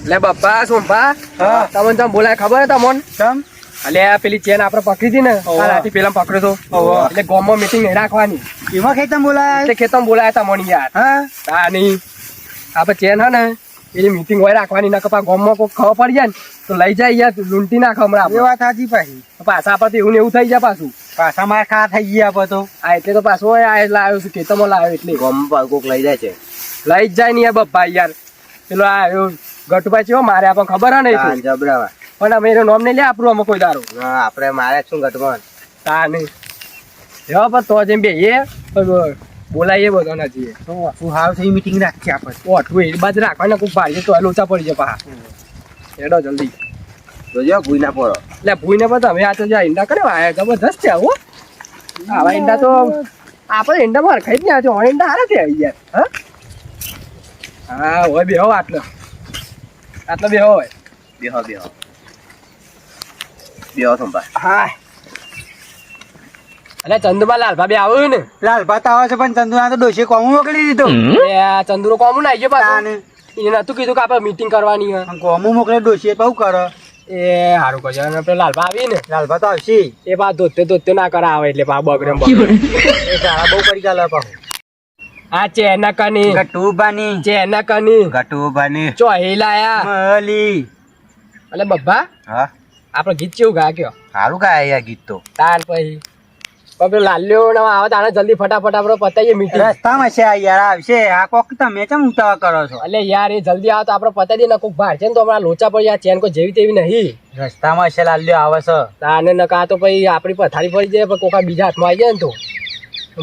લે બાપા સોમભા હા. તમને તમે બોલાય ખબર હે તમને કેમ? અલે પેલી ચેન આપણે પકડી હતી ને આ રાતે પેલા પકડ્યો તો ઓહો. એટલે ગામમાં મીટિંગ નહીં રાખવાની એમાં ખેતમ બોલાય? એટલે ખેતરમાં બોલાયા તા મણી યાર હા હા નહીં આપણે ચેન હે ને એની મીટિંગ હોય રાખવાની ના કપા ગામમાં કોઈ ખબર પડી જાય ને તો લઈ જાય યાર લૂંટી નાખ હમણાં એ વાત સાચી પાછી. પાછા આપણે એવું ને એવું થઈ જાય પાછું પાછા માર ખા થઈ ગયા આપો તો. આ એટલે તો પાછો આ એટલે આવ્યો છું ખેતરમાં લાવ્યો એટલે ગામમાં કોક લઈ જાય છે. લઈ જ જાય ને યાર બપ્પા યાર પેલો આવ્યો ગટુભાઈ ચેવો મારે આપણને ખબર હે ને તાન જબરાવા. પણ અમે એનું નામ નહીં લે આપણું અમે કોઈ દારો હા, આપણે મારે શું ઘટમાં તા નહીં જો પણ તો જેમ બે એ બોલાઈએ બધા નથી તો શું હાવ થઈ મીટિંગ રાખી આપણે. ઓઠું એ બાજુ રાખવાના કોઈ ભાઈ તો લોચા પડી જાય પાછા એડો જલ્દી જોજો ભૂઈ ના પડો. એટલે ભૂઈને પણ તમે આ તો જે ઈંડા કરે આ જબરદસ્ત છે હો આવા ઈંડા તો આપણે ઈંડામાં ખાઈ જ નહીં આવે ઈંડા હારા છે યાર હા હોય બેહો આટલો બેહો હોય બેહો બેહો બેહો સંભા. હા એટલે ચંદુબા લાલભા બે આવ્યું ને લાલ ભાત આવે છે પણ ચંદુના તો ડોશી કોમું મોકલી દીધો. એ આ ચંદુરો કોમું નાઈ ગયો પાછું તાને એને નતું કીધું કે આપણે મીટિંગ કરવાની હે કોમું મોકલે ડોશી બહુ કરે. એ સારું કરજો અને પેલો લાલભા આવી ને લાલ ભાત આવશે એ બા ધોતે ના કરા આવે એટલે પા બગડે બગડે એ સારા બહુ કરી ચાલે પાછું. આ ચેના કની ગટુબાની ચેના કની ઘટુબાની ચો હેલાયા મલી. એટલે બબ્બા હા આપણે ગીત કેવું ગા કયો સારું કાંઈ યાર ગીત તો. તાન પછી પણ પેલો લાલ્યો ને આવે તાણે જલ્દી ફટાફટ આપણે પતાઈએ મીટિંગ રસ્તામાં છે આ યાર આવશે. આ કોક તમે કેમ ઉતાવળ કરો છો? એટલે યાર એ જલ્દી આવે તો આપણે પતાઈ દઈએ ને કોઈક બહાર છે ને તો હમણાં લોચા પડી આ ચેન કોઈ જેવી તેવી નહીં રસ્તામાં છે લાલ્યો આવે છે. તાને નકા તો પછી આપણી પથારી પડી જાય પણ કોકા બીજા હાથમાં આવી જાય ને તો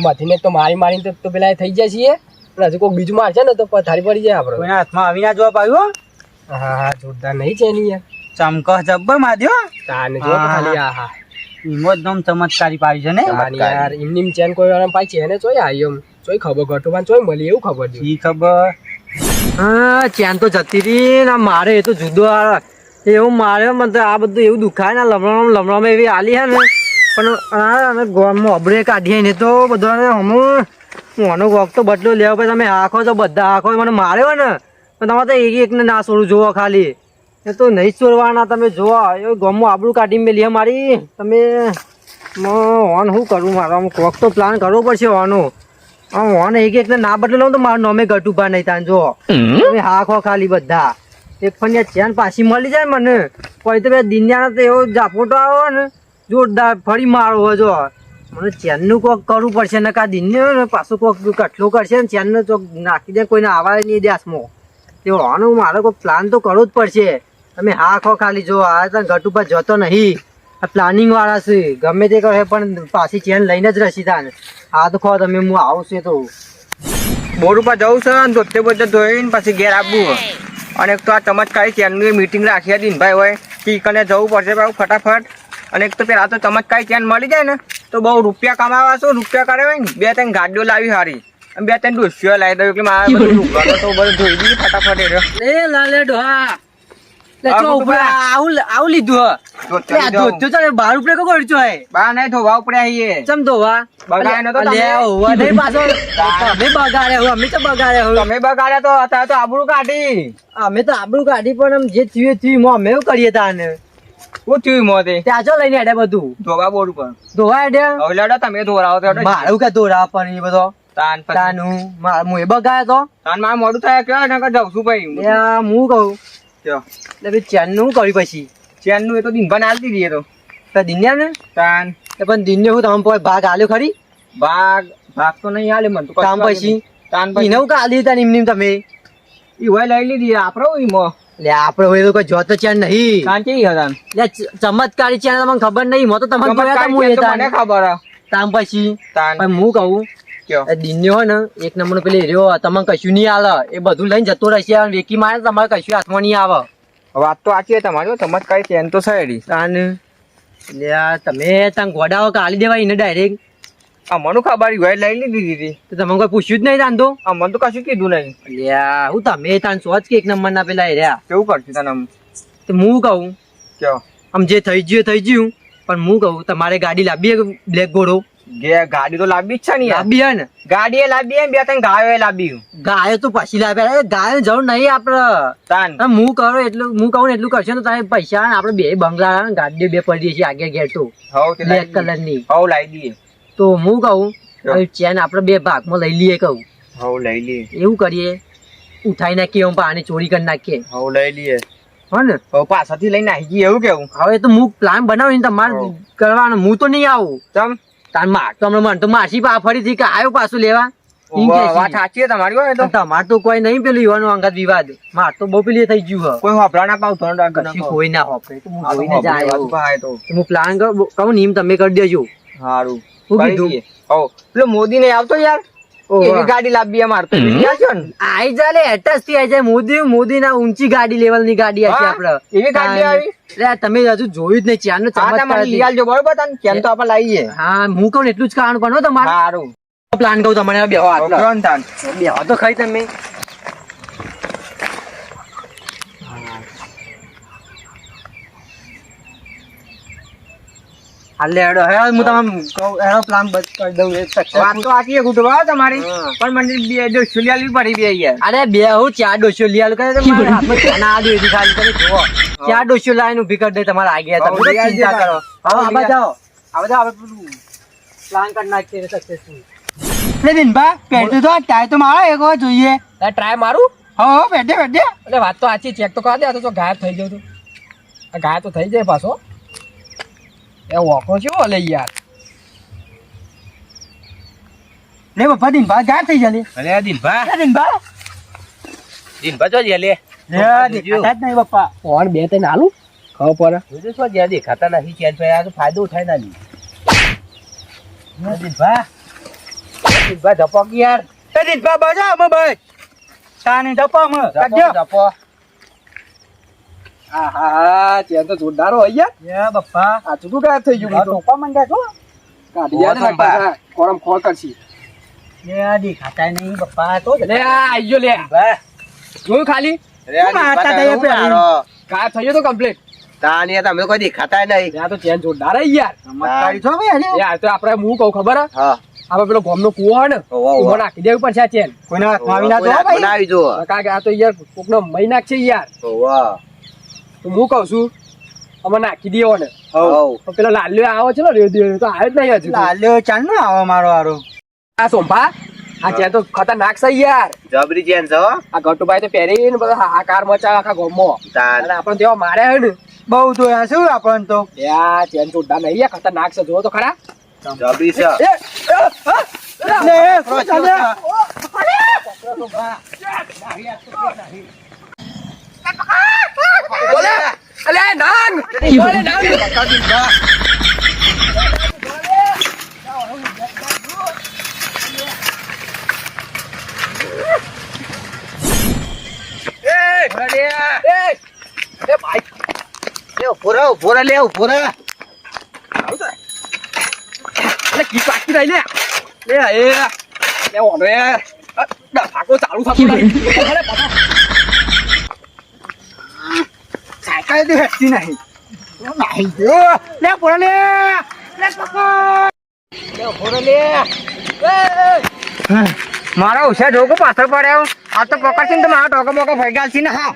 મથીને તો મારીને તો પેલા થઈ જાય છીએ પણ હજુ કોઈક બીજું મારશે ને તો પથારી પડી જાય આપણે કોઈના હાથમાં આવી ના જોવા પાડ્યું. હા હા જોરદાર નહીં છે એની યાર ચમકો જબ્બર માર્યો. તાને જો ખાલી આ હા ઈમો જ દમ ચમત્કારી પાડી છે ને. તાને યાર એમની ચેન કોઈ વાર પાઈ છે ને ચોય આવી એમ ચોય ખબર ઘટુબાન ચોય મળી એવું ખબર દે ઈ ખબર. હા ચેન તો જતી રહી ને મારે એ તો જુદો એવું મારે મને આ બધું એવું દુખાય ને લમણામાં એવી આલી હે ને પણ આ ગોળમાં અબડે કાઢીએ ને તો બધાને હમું મોનો વોક તો બદલો લેવો પછી તમે આખો તો બધા આખો મને માર્યો ને પણ તમારે તો એક એકને ના છોડું જોવો ખાલી એ તો નહીં છોડવાના તમે જોવો એ ગોમમાં આબડું કાઢીને મેલી મારી તમે ઓન શું કરું મારો કોક તો પ્લાન કરવો પડશે ઓનો ઓન એક એકને ના બદલો તો મારું નોમે ગટુભા નહીં તાન જો તમે હાખો ખાલી બધા એક પણ ચેન પાછી મળી જાય મને પછી તો બે દિન્યાનો તો એવો ઝાપોટો આવ્યો ને જોરદાર ફરી મારો જો મને ચેનનું કોક કરવું પડશે ને કા દિન્યો ને પાછું કોક કટલો કરશે ને ચેનનો ચોક નાખી દે કોઈને આવા નહીં દેશમાં તે હોવાનું મારે કોઈ પ્લાન તો કરવો જ પડશે તમે હાખો ખાલી જો આ તો ગટુભા જતો નહીં આ પ્લાનિંગ વાળા છે ગમે તે કરે પણ પાછી ચેન લઈને જ રસી તાને આ તો ખો તમે હું આવશે તો બોર ઉપર જવું છે ને ધોતે બોતે ધોઈને પછી ઘેર આવવું. અને એક તો આ ચમત્કારી ચેનની મીટિંગ રાખી હતી ભાઈ હોય કે કને જવું પડશે ભાઈ ફટાફટ. અને એક તો પેલા તો ચમત્કારી ચેન મળી જાય ને તો બહુ રૂપિયા કમાવા છો રૂપિયા કરે હોય ને 2-3 ગાડીઓ લાવી હારી અને 2-3 ડોસીઓ લાવી દઉં એટલે મારે બધું રૂપિયા તો બધું ધોઈ દીધી ફટાફટ એ રહ્યો. એ લાલે ડોહા આવું લીધું ધોતે લીધું. 12 રૂપિયા કો કરજો હે બા નહીં ધોવા ઉપડે આવીએ. ચમ ધોવા બગાડ્યા નતો તમે? લે હોવા નહીં પાછો તમે બગાડ્યા હો અમે તો બગાડ્યા હો તમે બગાડ્યા તો અત્યારે તો આબરૂ કાઢી. અમે તો આબરૂ કાઢી પણ આમ જે થયું થયું અમે એવું કરીએ તાને શું થયું મોતે? ત્યાં ચો લઈને હેડે બધું ધોવા બોર ઉપર ધોવા હેડે હવે લેડો તમે ધોરાવો તો હેડો. મારું કે ધોરા પણ એ બધો તાન પછી તાનું હું એ બગાડ્યો તો તાન મારે મોડું થાય કે નકર જાઉં છું ભાઈ. એ હું કહું કયો? એટલે ભાઈ ચેન નું કર્યું પછી ચેનનું એ તો દિનભાન આલતી રહી એ તો. તો દિન્યા ને તાન પણ દિન્યો હું તમે ભાગ આલ્યો ખરી ભાગ તો નહીં હાલે મને તો કશું કામ હાલે પછી નહીં. તાન પછી એને હું કાલી તા નિમ તમે ઈ હોય લઈ લીધી આપડે ઈમો. લે આપડે હોય તો કોઈ જોતો ચેન નહીં તાન કેવી હતા? લે ચમત્કારી ચેન તમને ખબર નહીં મો તો તમને જોયા તા ચમત્કારી હું ચેન તો મને ખબર હે. તામ પછી તાન પણ હું કહું કયો? એ દિન્યો હોય ને એક નંબર પેલી રહ્યો તમને કશું નહીં આલે એ બધું લઈને જતો રહેશે અને વેકી મારે ને તમારે કશું હાથમાં નહીં આવે વાત તો સાચી છે તમારી. ચમત્કારી ચેન તો છે એડી. તાન લે તમે તને ગોડાઓ કાલી દેવાય એને ડાયરેક્ટ મને ખબર હોય લઈ લીધી દીધી. તો તમે કોઈ પૂછ્યું જ નહીં તાંધો મને તો કશું કીધું નહીં. લ્યા હું તમે તાન સોચ કે એક નંબર ના પેલા રહ્યા કેવું કરશું તને આમ? તો હું કહું કયો? આમ જે થઈ ગયું પણ હું કહું તમારે ગાડી લાવીએ બ્લેક ઘોડો ગાડી તો લાવવી જ છે ને યાર. લાંબી હે ને ગાડી એ લાવી હે, 2-3 ગાયો એ લાવી. ગાયો તો પછી લાવ્યા ગાયો જરૂર નહીં આપડે તાન હું કહું ને એટલું કરશે તો તારે પૈસા ને આપડે બે બંગલા ને ગાડી બે પડી છે આગળ ઘેર તો હવ તે બ્લેક કલર ની હવ લાવી દઈએ. તો હું કહું હવે ચેન આપડે બે ભાગમાં લઈ લઈએ કહું હવ લઈ લઈએ. એવું કરીએ ઉઠાઈ નાખીએ હું પાણી ચોરી કરી નાખીએ હવ લઈ લઈએ. હો ને હવે પાછળથી લઈને આવી જઈએ એવું કેવું. હવે તો હું પ્લાન બનાવીને તમારે હવ. કરવાનો હું તો નહીં આવું ચમ તાર માર તો હમણાં મને તો માસી પા ફરીથી કે આવ્યો પાછું લેવા ઈ ઓહો, કે છે. વાત સાચી છે તમારી હોય તો તમાર તો કોઈ નહીં પેલું યુવાનો અંગત વિવાદ માર તો બહુ પેલી થઈ ગયું હે કોઈ હોપડા ના પાવ ધોરણ રાખો કશું કોઈ ના હોપે તો હું જોઈને જ આયો. તો હું પ્લાન કહું નિયમ તમે કરી દેજો સારું શું કરી કીધું? દઈએ. હવ પેલો મોદી ને આવતો યાર ઓહો. એવી ગાડી લાવી અમાર તો એવી આવજો ને. આઈ જાય એટસ થી આઈ જાય મોદી ના ઊંચી ગાડી લેવલ ની ગાડી હશે હા? આપડે એવી ગાડી આવી? એટલે તમે હજુ જોયું જ નહીં ચાર નો હા તમારે લઈ આલજો બરોબર તને કેમ તો આપણે લાવીએ. હા હું કહું ને એટલું જ કારણ પણ હો તમારે સારું પ્લાન કહું તમને બેહો આટલો ઓકે ને તાન. બેહો તો ખાઈ તમે હાલે હેડો હે હું તમને કહું એનો પ્લાન બસ કરી દઉં એક વાત successful. તો આખી એક ઉઠવા તમારી હા. પણ મને બે ડોસો લેવી પડી બે યાર. અરે બે હું ચાર ડોસીઓ લઈ આલું કરે તમારા હાથમાં ચાના આદુ એથી ખાલી તમે જુઓ ચાર ડોસીઓ લાઈને ઊભી કરી દે તમારા આગળ હા, તમે લઈ ચિંતા આવજે કરો તાર. હા આવા જાઓ આપણે પેલું પ્લાન કરી નાખીએ સક્સેસફુલ દિનભા પેટું તો ટ્રાય તો મારો એક વાર જોઈએ. ટ્રાય મારું હો પેટે પેટે એટલે વાત તો આછી ચેક તો કરી દે આ તો ગાયબ થઈ ગયો તું આ ગાયબ તો થઈ જાય પાછો એ વોકો છે લે યાર લે પપ્પા દિનભા ગાયબ થઈ જલી. અરે દિનભા દિનભા દિનભા જો જે લે લે દેખાતા જ નહીં પપ્પા. ફોન બે ત્રણ આલું ખબર પડે જોજો શું જ્યાં દેખાતા નથી ચેન ભાઈ આ તો ફાયદો ઉઠાઈ ના લી દિનભા દિનભા ધપક યાર એ દિનભા બજા અમે ભાઈ તાને ડપા અમે કાઢજો. ધપો હા હા હા ચેન તો જોરદાર હોય યાર લે પપ્પા આ ચૂકું ગાયબ થઈ ગયું ટોપા મંડ્યા છો. કાઢી યાર ઓસમ બા. કોરમ ખોર કરશી લે દેખાતા નહીં પપ્પા તો લે આ આઈ ગયો લે બા જોયું ખાલી અરે આ માતા દિનભા દઈએ તારું પેલી. મારો. ગાયબ થઈ ગયો તો કમ્પ્લીટ તાનિયા તમે કોઈ દેખાતા નહીં. ત્યાં તો ચેન જોરદાર હે યાર ચમત્કારી છો ભાઈ હજી. યાર તો આપણે હું કહું ખબર હે હા આપણે પેલો ગોમનો કૂવો હોય ને ઓહો, ઓહો. કૂવો નાખી દેવું પડશે આ ચેન કોઈના હાથમાં આવી ના કોઈ જો હાથ ભાઈ. બનાવી જો કારણ કે આ તો યાર કોકનો મહી નાખશે યાર વાહ તો હું કહું છું અમે નાખી દઈએ ને હવ તો પેલો લાલ્યો આવો છે ને રેડિયો તો આવ્યો જ નહીં હજુ તો. લાલ્યો ચાલ નો આવો મારો હારો. આ સોંભા આ ચેન તો ખતરનાક છે યાર જબરી ચેન છો આ ગટુભાઈ તો પહેરીને બધા હાહાકાર મચાવે આખા ગામમાં તાન અને આપણને તેવા મારે હે ને બહુ તો આ શું આપણને તો યાર ચેન જોરદાર નહીં યાર ખતરનાક છે જો તો ખરા જબરી છે લે ચાલે. બોલે અલે નાન બોલે નાન એ ભાઈ લે ઉભો લે ઉભો રે અલે કી પાકી રહી લે લે ઓનો યાર ભાગો ચાલુ થતું નહીં અરે બાબા સાયકલ તો હેઠતી નહીં. નહીં જો. લે પોરા લે મારા ઉછા ઢોકો પાછળ પડ્યો આ તો પકડશે ને તો મારા ટોકો બોકો ફેંકાલ છે ને હા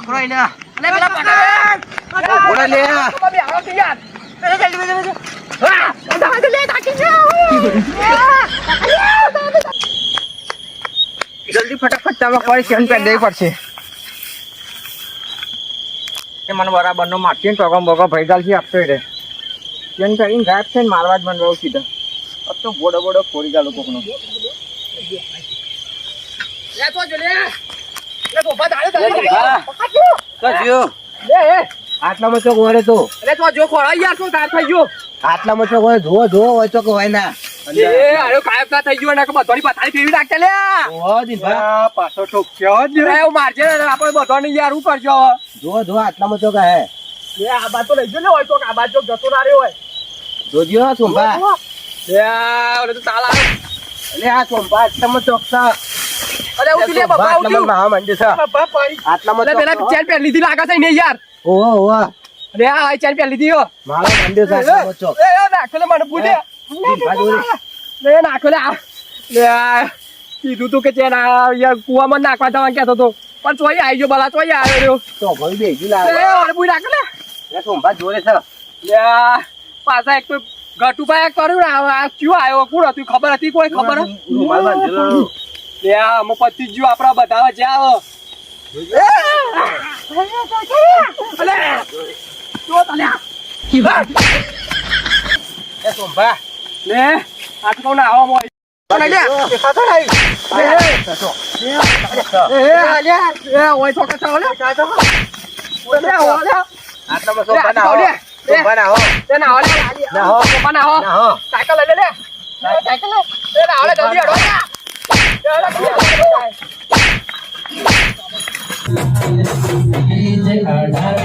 પકડો લે અલે પેલા પકડ ઉભો લે બાબી આવો તો યાર હા દાદા લે તાકી જાઓ જલ્દી ફટાફટ તમે કોઈ ચેન પહેર દેવી પડશે એ મને બરાબર નો મારતી ને ટોકો બોકો ફેંકાલ છે આપતો રે ચેન પહેરીને ગાયબ છે ને મારવા જ મને બહુ સીધા अब तो बोड़ो बोड़ो फोड़ी गालो कोकनो લે તો જો લે તો બા દાડે પકડજો તો જો લે આટલામાં ચોક વરે તો અરે તો જો ખોળા યાર તો તાર થઈ ગયો આટલામાં ચોક વરે જો હોય ચોક હોય ના એ આયો કાયબ ના થઈ ગયો ને કે બધાની પથારી ફેરવી નાખે લે ઓહો દિનભા પાછો ઠોક્યો જ અરે હું મારજે ને આપણે બધાને યાર હું કરજો જો આટલામાં ચોક હે લે આ બાદ તો લઈ જો ને હોય તો આ બાદ જો જતો ના રહ્યો હોય જોજો સોંભા લે ઓલે તો તાલા એટલે આ સોંભા આટલામાં ચોક છે અરે ઉઠી લે બાપા ઉઠી મહા મંદિર છે બાપા પાડી આટલામાં અરે પેલા ચેન પહેર લીધી લાગે છે ને યાર ઓહો ઓહો અરે આ ચેન પહેર લીધી હો મારો મંદિર છે આટલામાં ચોક એ નાખલે મને ભૂલે લે નાખ્યો લે આ. લે આ. કીધું તું કે ચેન આ યાર કુવામાં નાખવા જવા કહેતો તો પણ ચોઈ આવી ગયો બલા ચોઈ આવ્યો રહ્યો. તો ભાઈ બેસી લે લાવે ઓરે બુઈ નાખ લે. એ સોમભા જોડે છે લે આ. પાછા એક તો ગટુભાઈ કર્યું ને આ ક્યું આવ્યો કોણ હતું ખબર હતી કોઈ ખબર રૂમાલ બાંધેલો લે આ મો પતી ગયું આપડા બધા જ્યાં આવો અલે જો તલ્યા એ સોમભા લે આ તો કોણ આવો મોય ઓય તો કચા ઓલે ઓલે ઓલે આટલામાં સોમભા ના હો સોમભા ના હો તે ના ઓલે ના હો. ના હો ના હો સાયકલ લઈ લે સાયકલ લે એ ના ઓલે જલ્દી હડો અઢાર